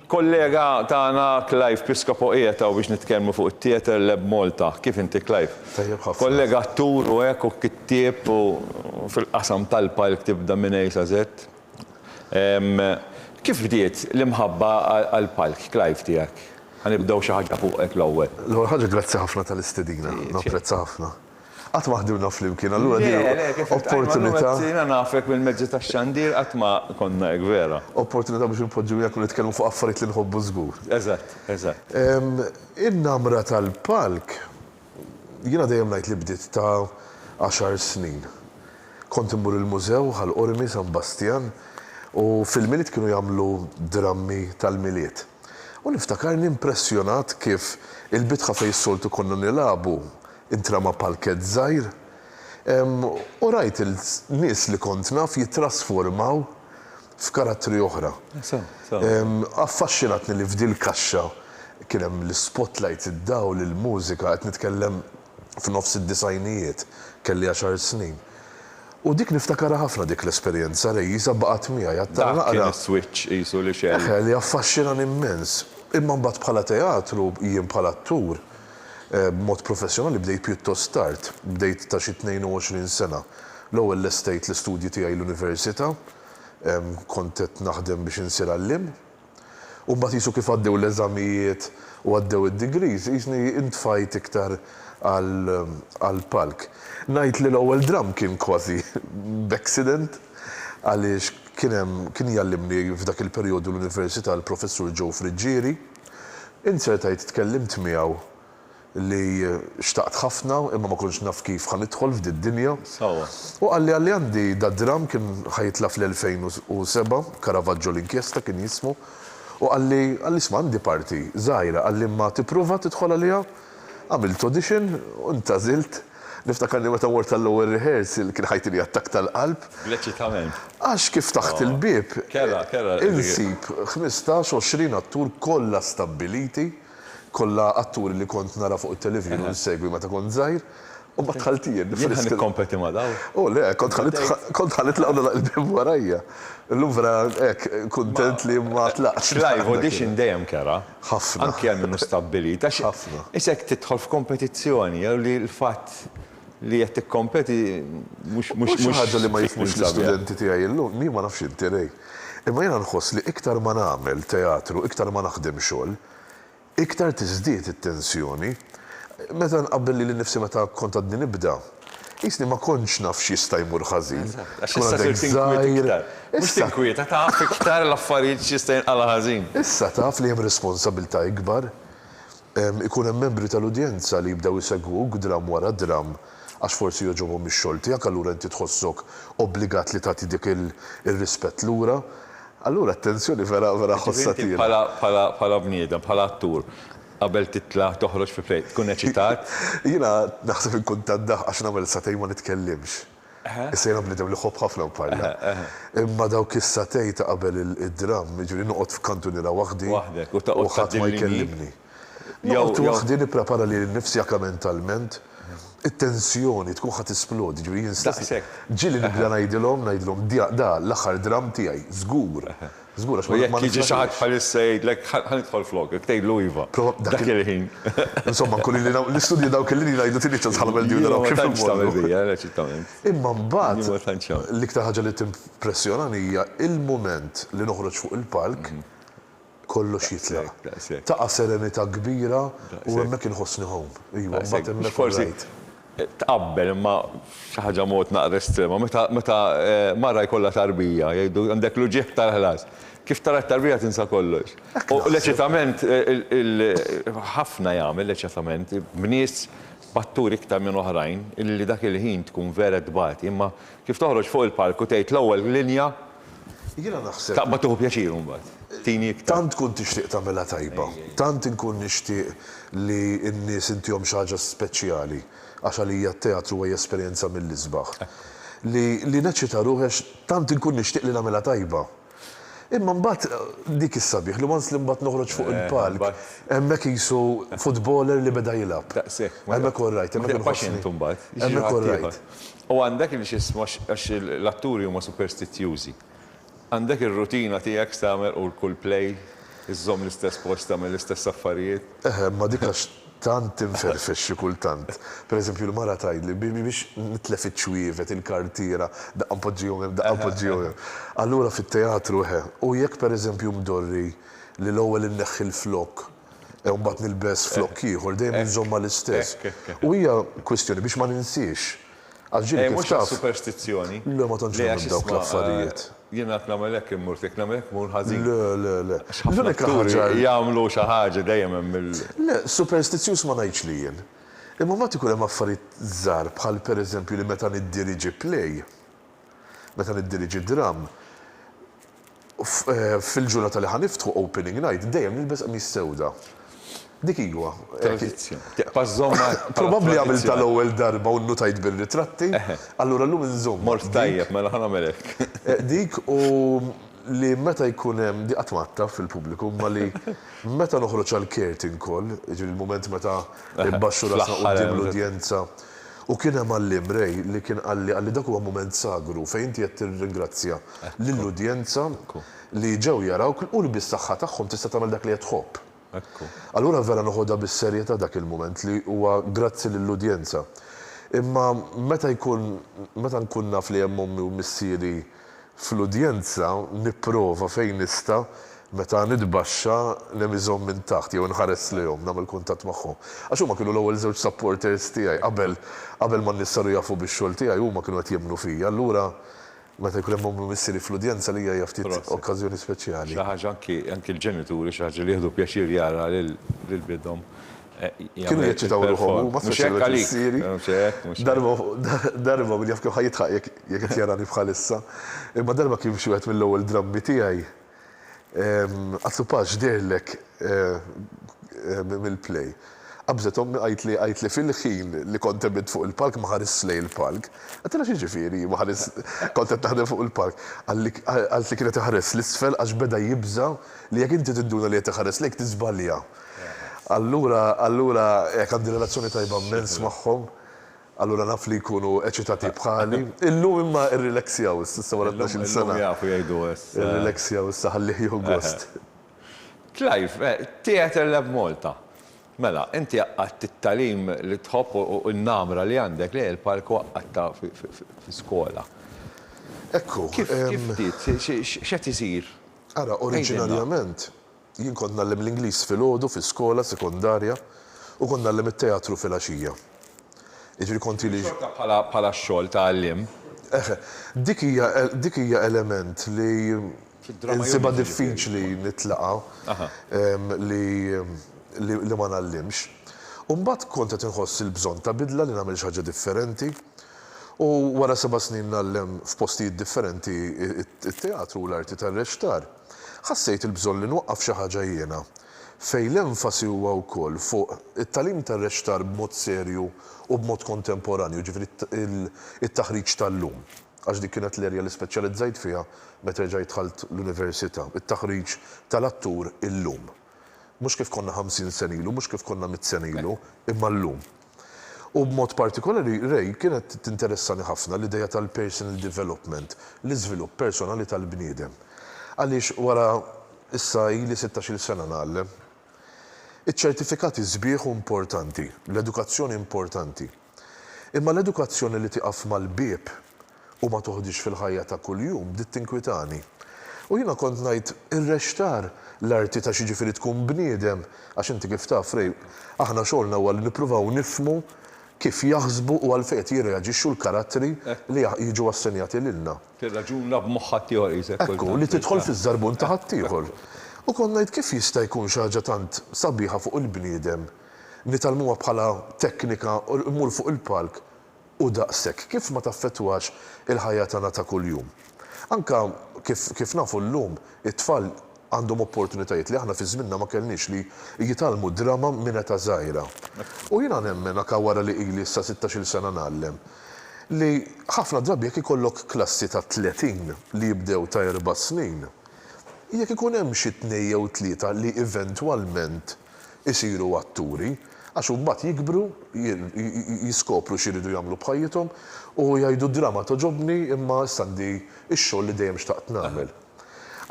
Kollega tagħna Clive Piscopo qiegħed biex nitkellmu fuq it-Theatre Lab Malta. Kif inti Clive? Tajjeb ħafna. Kollega attur u hekk u kittieb u fil-qasam tal-palk tibda minn A sa Z. Kif bdiet l-imħabba għall-palk, Clive tiegħek? Ħanibdew xi ħaġa fuqek l-ewwel. L-ewwel ħaġa grazzi ħafna tal-istedina, napprezza ħafna. Qatt ma ħdimna flimkien, allura di opportunità. Jiena nafek mill-mezzi tax-xandir qatt ma konna hekk vera. Opportunità biex npoġġu jekk nitkellmu fuq affarijiet li nħobbu żgur. Eżatt, eżatt. In-namra tal-palk jiena dejjem ngħid li bdiet ta' 10 snin. Kont immur il-mużew ħall-Qormi San Bastian u fil-miliet kienu jagħmlu drammi tal-miliet. U niftakarni impressjonat kif il-bitħa fejn is-soltu konna nilagħbu intrama palket żgħir. U rajt il-nies li kont naf jittrasformaw f'karattri oħra. Affaxxinatni li f'dil kaxxa kien hemm l-spotlight, id-dawl, il-mużika, qed nitkellem f'nofs id-disajnijiet, kelli 10 snin. U dik niftakara ħafna dik l-esperjenza li jisa baqgħet miegħi. Dak kien is-switch qisu li xejn. Li affaxxinani immens. Imma mbagħad bħala teatru jien bħala attur b'mod professjonali bdejt pjuttost tard, bdejt ta' xi 22 sena. L-ewwel lestejt l-istudji tiegħi l-università, kont qed naħdem biex insir għallim. U mbagħad qisu kif għaddew l-eżamijiet u għaddew id-degrees, qisni intfajt iktar għall-palk. Ngħid li l-ewwel dram kien kważi b'accident għaliex kien jallimni f'dak il-perjodu l-Università l-Professur Joe Friġġieri. Insertajt tkellimt miegħu li xtaqt ħafna imma ma kontx naf kif ħanidħol f'din dinja. U għalli għandi da dram kien ħajtla fl-2007, Caravaggio l-inkjesta kien jismu, u għalli isma' għandi parti żgħira, għalli ma tipprova tidħol għaliha, għamilt audition u ntażilt. Niftakarni meta mort tal-ewwel rehearsal kien ħajtini attakk tal-qalb. Bl-eċitament. Għax kif taħt il-bieb insib 15-20 attur kollha stabbiliti, kollha atturi li kont nara fuq it-televiżjon u nsegwi meta kont żgħir, u ma tħaltien. Jien ħan nikkompeti ma' daw. Le, kont ħanitlaq il-bieb warajja. Illum vera hekk kuntent li ma tlaqx. Live audition dejjem kera. Ħafna. Anke hemm minnu stabbilita. Ħafna. Isek tidħol f'kompetizzjoni jew li l-fatt li qed tikkompeti mhux ħaġa li ma jifhmux l-istudenti tiegħi illum, min ma nafx inti rej. Imma jiena nħoss li iktar ma nagħmel teatru, iktar ma naħdem xogħol, iktar tiżdied it-tensjoni. Meta nqabbel li nnifsi meta kont għadni nibda, qisni ma kontx naf x'jista' jmur ħażin. Mhux tinkwieta taf iktar l-affarijiet x'jista' jinqala ħażin. Issa taf li hemm responsabilità ikbar. Ikun hemm membri tal-udjenza li jibdew isegwuk dram wara dram għax forsi joġobhom ix-xogħol tiegħek, allura inti tħossok obbligat li tagħti dik ir-rispett lura. Allura attenzjoni vera ħossa tiegħek. Bħala bniedem, bħala attur, qabel titla' toħroġ fi plejt, tkun eċitat? Jiena naħseb inkun taddaħ għax nagħmel satejn ma nitkellimx. Issa jiena bniedem li ħobb ħafna nparla. Imma dawk is-satej ta' qabel id-dram, jiġri noqgħod f'kantuniera waħdi u ħadd ma jkellimni. Noqgħod waħdi nipprepara li nnifsi anke mentalment. it-tensjoni tkun ħadd isplodi, ġifieri jinstaq. Ġieli nibda ngħidilhom da l-aħħar dram tiegħi, żgur. Żgur għax jekk jiġi xi ħadd bħalissa jgħidlek ħanidħol flok, jekk tgħidlu iva. Dak il-ħin. Insomma, kull li l-istudju dawk il-lini ngħidu tieni ċans ħalbel diw naraw kif imma mbagħad l-iktar ħaġa li timpressjonani hija il-mument li noħroġ fuq il-palk kollox jitlaq. Taqa' serenità kbira u hemmhekk inħossni home. Iva, mbagħad hemmhekk forsi tqabbel imma xi ħaġa mod naqra estrema. Meta marra jkollha tarbija, jgħidu għandek l-uġieħ tal-ħlas. Kif tara t-tarbija tinsa kollox. U l-eċitament, ħafna jagħmel l-eċitament, bnies batturi iktar minn oħrajn, illi dak il-ħin tkun vera dbati, imma kif toħroġ fuq il-palku tgħid l-ewwel linja jiena naħseb. Taqbad tuħu pjaċir mbagħad. Tini iktar. Tant kun tixtieq tagħmilha tajba. Tant inkun nixtieq li n-nies intihom xi ħaġa speċjali għax għalija t-teatru hija esperjenza mill-isbaħ. Li neċċita ruħex tant inkun nixtieq li nagħmilha tajba. Imma mbagħad dik is-sabiħ li once li mbagħad noħroġ fuq il-palk, hemmhekk qisu futballer li beda jilgħab. Hemmhekk orrajt, hemmhekk orrajt. U għandek il xisma għax l-atturi huma superstitjużi. Għandek ir-rutina tiegħek tagħmel u l-kull play Iżżomm l-istess post tagħmel l-istess affarijiet. Ma dikax tant tinferfexxi kultant. Per eżempju, l-mara tgħidli biex nitlef iċ-ċwievet, il-kartiera, daqqa poġġihom hemm. Allura fit-teatru u jekk per eżempju mdorri li l-ewwel inneħħi l-flok, mbagħad nilbes flok ieħor dejjem inżomma l-istess. U hija kwestjoni biex ma ninsiex. Għalġiri Mhux kif taf. superstizzjoni. Le ma tantx nagħmel dawk l-affarijiet. Jien qed nagħmel hekk immur fik nagħmel hekk mur ħażin. Le. Ħafna L-unika atturi ħaġa jagħmlu xi ħaġa dejjem hemm il. Le, superstizzjuż ma ngħidx li jien. Imma ma tikun hemm affarijiet żgħar bħal pereżempju li meta niddiriġi play, meta niddiriġi dram, fil-ġurnata li ħaniftħu opening night dejjem nilbes qamis sewda. Dik iwa. Probabbli għamil tal-ewwel darba u nnutajt bil-ritratti, allura llum inżomm. Mort tajjeb mela ħa nagħmel hekk. Dik u li meta jkun hemm di qatt matta fil-pubbliku, ma li meta noħroġ għal curtain call, jiġri l-mument meta nbaxxu rasna quddiem l-udjenza. U kien hemm għallim Rej li kien għalli dak huwa mument sagru fejn inti qed tirringrazzja lill-udjenza li ġew jaraw u li bis-saħħa tagħhom tista' tagħmel dak li qed tħobb. Allura vera noħodha bis-serjetà dak il-mument li huwa grazzi lill-udjenza. Imma meta nkun naf li hemm ommi u missieri fl-udjenza nipprova fejn nista' meta nitbaxxa nemiżhom minn taħt jew nħares lihom nagħmel kuntatt magħhom. Għax huma kienu l-ewwel żewġ supporters tiegħi qabel ma nissaru jafu bix-xogħol tiegħi huma kienu qed jemmnu fija. Allura meta jkun hemm ommi missieri fl-udjenza li hija ftit okkażjoni speċjali. Xi ħaġa anki l-ġenituri xi ħaġa li jieħdu pjaċir jara lil bidhom. Kienu jeċċitaw ruħhom, ma missieri. Darba min jaf kemm ħajjitħaq jekk qed jarani bħalissa. Imma darba kien xi wieħed mill-ewwel drammi tiegħi għatlu paġ dirlek mill-play. Qabżet ommi għajt li fil-ħin li kont ebed fuq il-palk ma ħares lej il-palk. Għatela xi ġifieri ma ħares kont qed naħdem fuq il-palk. Għalt li kienet iħares l-isfel għax beda jibża li jekk inti tidduna li qed iħares lejk tiżbalja. Allura jekk għandi relazzjoni tajba immens magħhom, allura naf li jkunu eċitati bħali. Illum imma irrileksjaw issa wara 12 sena. Jafu jgħidu Irrileksjaw issa ħallih gost. Clive, theater lab Malta. Mela, inti għatt it-talim li tħobb u n-namra li għandek li l-park waqqatta fi skola. Ekku. Kif ftit, x'qed isir? Ara, oriġinarjament jien kont nagħlem l-Ingliż filgħodu fi skola sekondarja u kont nagħlem it-teatru fil-għaxija. Jiġri konti li bħala xogħol ta' għallim. Dik hija element li insiba diffiċli nitlaqa li ma nallimx. U mbagħad kont qed inħoss il-bżonn ta' bidla li nagħmel xi ħaġa differenti. U wara 7 snin nallem f'postijiet differenti it-teatru u l-arti tar-rextar. Ħassejt il-bżonn li nwaqqaf xi ħaġa jiena fejn l-enfasi huwa wkoll fuq it-tagħlim tar-rextar b'mod serju u b'mod kontemporanju, ġifieri it-taħriġ tal-lum. Għax dik kienet l-erja li speċjalizzajt fiha meta ġejt dħalt l-università, it-taħriġ tal-attur illum. Mhux kif konna 50 sen ilu, mhux kif konna 100 sen ilu, imma llum. U b'mod partikolari Rej kienet tinteressani ħafna l-idea tal-personal development, l-iżvilupp personali tal-bniedem. Għaliex wara issa ili 16 sena nagħllem, iċ-ċertifikati sbieħ importanti, l-edukazzjoni importanti. Imma l-edukazzjoni li tiqaf mal-bieb u ma toħdix fil-ħajja ta' kuljum bdiet tinkwitani. U jiena kont ngħid ir-rextar l-arti ta' xiġifieri tkun bniedem għax inti kif taf Rej, aħna xogħolna huwa li nippruvaw nifhmu kif jaħsbu u għalfejn qed jirreaġixxu l-karattri li jiġu assenjati lilna. Tirraġuna b'moħħat ieħor Ekku, li tidħol fiż-żarbun ta' ħaddieħor. U kont ngħid kif jista' jkun xi ħaġa tant sabiħa fuq il-bniedem nitalmuha bħala teknika u mmur fuq il-palk u daqshekk kif ma taffettwax il-ħajja tagħna ta' kuljum. Anka kif nafu llum it-tfal għandhom opportunitajiet li aħna fi żminna ma kellniex li jitalmu drama minn eta żgħira. U jiena nemmen anke wara li ili issa 16 sena nagħllem li ħafna drabi jekk ikollok klassi ta' 30 li jibdew ta' 4 snin, jekk ikun hemm xi 2 jew 3 li eventwalment isiru atturi, għax mbagħad jikbru, jiskopru x'iridu jagħmlu bħajjithom u jgħidu drama toġobni imma issa għandi x-xogħol li dejjem xtaqt nagħmel.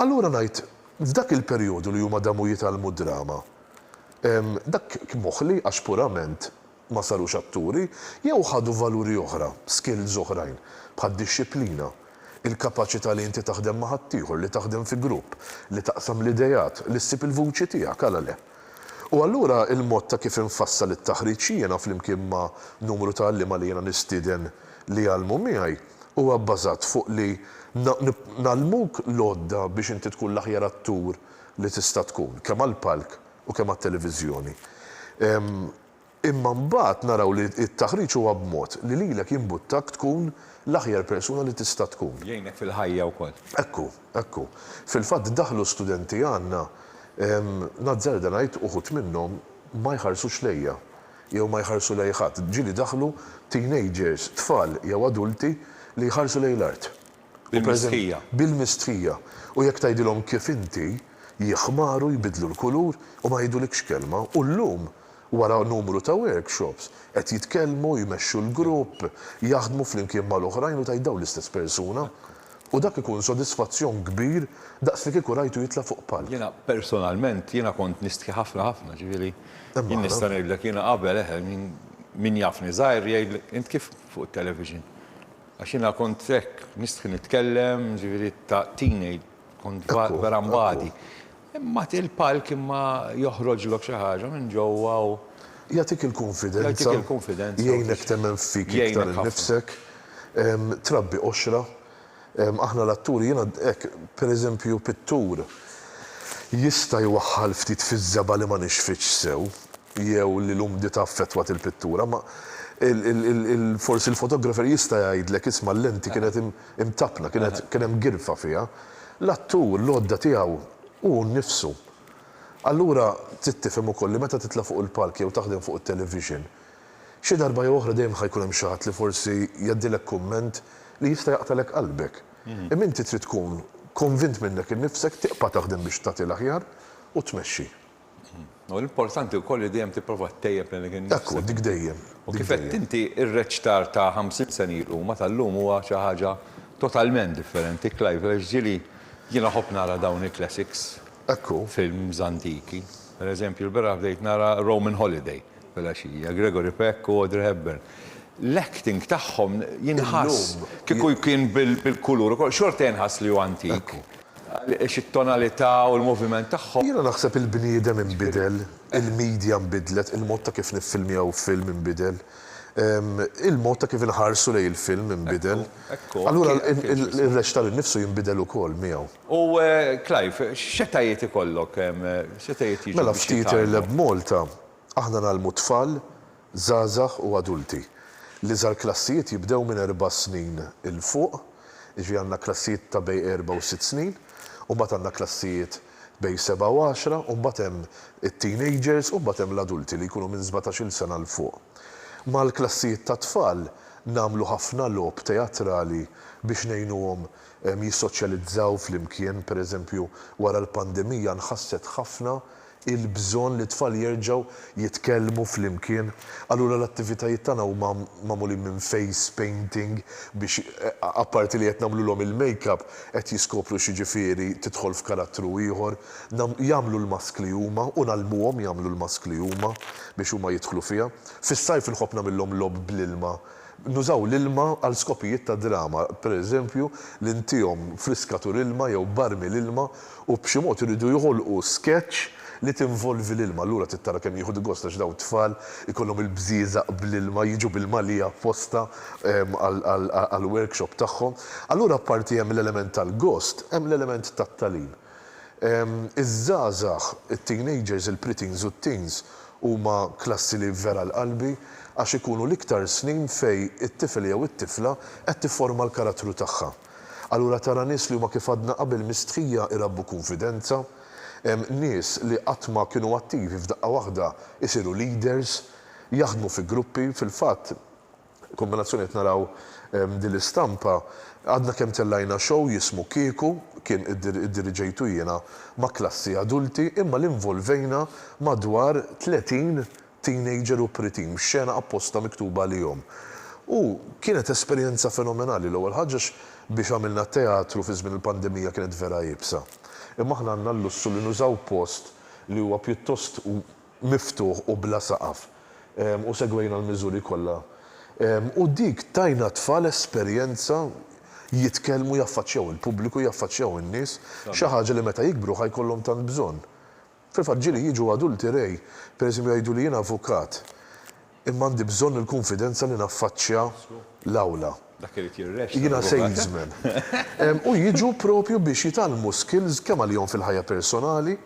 Allura ngħid F'dak il-perjodu li huma damu jitalmu drama, dak moħħli għax purament ma sarux atturi, jew ħadu valuri oħra, skills oħrajn, bħad disċiplina, il-kapaċità li inti taħdem ma' ħaddieħor, li taħdem fi grupp, li taqsam l-idejat, li ssib il-vuċi tiegħek għala le. U allura il-mod ta' kif infassal it-taħriġ jiena flimkien ma' numru ta' għallima li jiena nistieden li għalmu miegħi huwa bbażat fuq li nalmuk lodda biex inti tkun l-aħjar attur li tista' tkun, kemm għall-palk u kemm għat-televiżjoni. Imma mbagħad naraw li t-taħriġ huwa b'mod li lilek jimbuttak tkun l-aħjar persuna li tista' tkun. Jgħinek fil-ħajja wkoll. Ekku. Fil-fatt daħlu studenti għandna nazzarda ngħid uħud minnhom ma jħarsux lejja jew ma jħarsu lej ħadd. Ġieli daħlu teenagers, tfal jew adulti li jħarsu lej l-art. Bil-mistħija. Bil-mistħija. U jekk tgħidilhom kif inti jieħmaru jbidlu l-kulur u ma jgħidulekx kelma u llum wara numru ta' workshops qed jitkellmu, jmexxu l-grupp, jaħdmu flimkien mal-oħrajn u tajdaw l-istess persuna. U dak ikun sodisfazzjon kbir daqs li kieku rajtu jitla fuq pal. Jiena personalment, jiena kont nistħi ħafna, ġifieri. Jien nista' ngħidlek jiena qabel min jafni żgħir jgħidlek int kif fuq it-television. Għax jiena kont hekk nistħi nitkellem, ġifieri ta' teenage, kont vera mbagħdi. Imma il-palk imma joħroġlok xi ħaġa minn ġewwa u Jagħtik il-konfidenza. Jagħtik il-konfidenza. Jgħinek temmen fik iktar innifsek. Trabbi oxra. Aħna l-atturi jiena hekk pereżempju pittur jista' jwaħħal ftit fiż-żeba li ma nixfitx sew jew li l-umdità affettwat il-pittura, ma forsi il-fotografer jista' jgħidlek isma' l-lenti kienet imtabna, kien hemm girfa fiha. L-attur l-għodda tiegħu hu nnifsu. Allura tittifhem ukoll li meta titla' fuq il-palk jew taħdem fuq it-television, xi darba jew oħra dejjem ħajkun hemm xi ħadd li forsi jgħaddilek kumment li jista' jaqtalek qalbek. Imma inti trid tkun konvint minnek innifsek tiqpa' taħdem biex tagħti l-aħjar u tmexxi. U l-importanti wkoll li dejjem tipprova ttejjeb lilek innifsek. Ekku, dik dejjem. U kif qed inti ir-reċtar ta' 50 sen ilu ma tal-lum huwa xi ħaġa totalment differenti. Clive, ġieli jiena ħobb nara dawn il-classics. Ekku. Films antiki. Per eżempju, l-bera bdejt nara Roman Holiday, fil-għaxija, Gregory Peck u Audrey Hepburn. L-acting tagħhom jinħass kieku kien bil-kulur, xorta jinħass li hu antik. It-tonalità u l-moviment tagħhom. Jiena naħseb il-bniedem inbidel, il-medja nbidlet, il-mod ta' kif niffilmjaw film inbidel, il-mod ta' kif inħarsu lej il-film inbidel. Allura il-reċ tal-nifsu jinbidel ukoll miegħu. U Clive, x'etajiet ikollok? X'etajiet jiġu? Mela f'Theatre Lab Malta aħna nagħlmu tfal, żgħażagħ u adulti. L-iżgħar klassijiet jibdew minn 4 snin il fuq, jiġri għandna klassijiet ta' bej 4 u 6 snin, u mbagħad għandna klassijiet bej 7 u 10, u mbagħad hemm it-teenagers u mbagħad hemm l-adulti li jkunu minn 17-il sena l fuq. Mal-klassijiet ta' tfal nagħmlu ħafna logħob teatrali biex ngħinuhom jissoċjalizzaw flimkien, pereżempju wara l-pandemija nħasset ħafna il-bżonn li tfal jerġgħu jitkellmu flimkien. Allura l-attivitajiet tagħna huma magħmulin minn face painting biex apparti li qed nagħmluhom il-makeup qed jiskopru xi ġifieri tidħol f'karattru ieħor, jagħmlu l-mask li huma u nagħlmuhom jagħmlu l-mask li huma biex huma jidħlu fiha. Fis-sajf inħobb nagħmilhom lob bl-ilma. Nużaw l-ilma għal skopijiet ta' drama, pereżempju li ntihom friskatur ilma jew barmi l-ilma u b'xi mod iridu joħolqu sketch li tinvolvi l-ilma. Allura tittara kemm jieħu gost għax daw tfal ikollhom il-bżieżaq bl-ilma, jiġu bil-malija apposta għall-workshop tagħhom. Allura apparti hemm l-element tal-gost, hemm l-element tat-tagħlim. Iż-żgħażagħ, it-teenagers, il-preteens u t-teens huma klassi li vera l-qalbi għax ikunu l-iktar snin fej it-tifel jew it-tifla qed tifforma l-karattru tagħha. Allura tara nies li huma kif għadna qabel mistħija irabbu konfidenza, nies li qatt ma kienu attivi f'daqqa waħda isiru leaders, jaħdmu fi gruppi, fil-fatt kombinazzjoni qed naraw din l-istampa għadna kemm tellajna show jismu Kieku, kien id-diriġejtu jiena ma' klassi adulti, imma l-involvejna madwar 30 teenager u preteen, xena apposta miktuba lihom. U kienet esperjenza fenomenali l-ewwel ħaġa biex għamilna teatru fi żmien il-pandemija kienet vera jibsa. Imma aħna għandna l-lussu li nużaw post li huwa pjuttost miftuħ u bla saqaf. U segwejna l-miżuri kollha. U dik tajna tfal esperjenza jitkellmu jaffaċċjaw il-pubbliku, jaffaċċjaw in-nies, xi ħaġa li meta jikbru ħajkollhom tant bżonn. Fil-fatt ġieli jiġu adulti rej, pereżempju jgħidu li jien avukat, imma għandi bżonn il-konfidenza li naffaċċja l-awla. Dak irid jirrex. Jiena salesman. U jiġu propju biex jitalmu skills kemm għalihom fil-ħajja personali,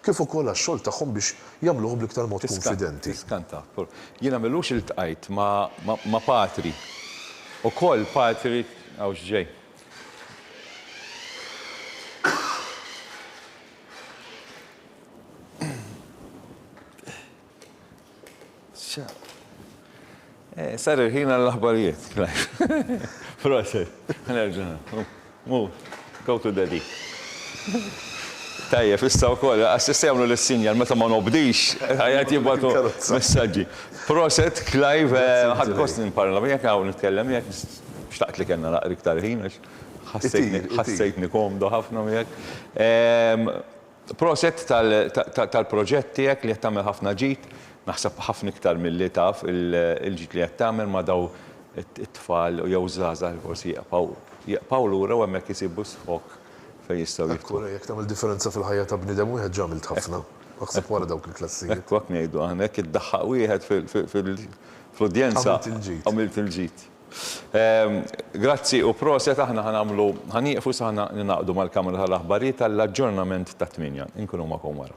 kif ukoll għax-xogħol tagħhom biex jagħmluh bl-iktar mod konfidenti. Tiskanta. Jiena milux iltqajt ma' patri. Ukoll patri għaw ġej. Sar il-ħina l-aħbarijiet. Proset. Nerġana. Mu, go to daddy. Tajjeb, issa wkoll, assistjamlu l-sinjal meta ma nobdix, ħajat jibbatu messaġġi. Proset, Clive, ħad kost nimparla, jek għaw nitkellem, jek xtaqt li kena naqri iktar ħin, ħassejtni komdu ħafna jek. Proset tal-proġett tiegħek li qed tagħmel ħafna ġid, naħseb ħafna iktar milli taf il-ġid li qed tagħmel ma' daw it-tfal jew żgħażagħ forsi jaqpaw lura u hemmhekk isibu sfok fejn jistgħu jiftu. Jekk tagħmel differenza fil-ħajja ta' bniedem wieħed ġamilt ħafna. Naħseb wara dawk il-klassijiet. Ekk ngħidu aħna hekk iddaħħaq wieħed fl-udjenza għamilt il-ġid. Grazzi u proset aħna ħanieqfu sa ninaqdu mal-Kamra tal-Aħbarijiet tal-aġġornament ta' 8. Inkunu magħkom wara.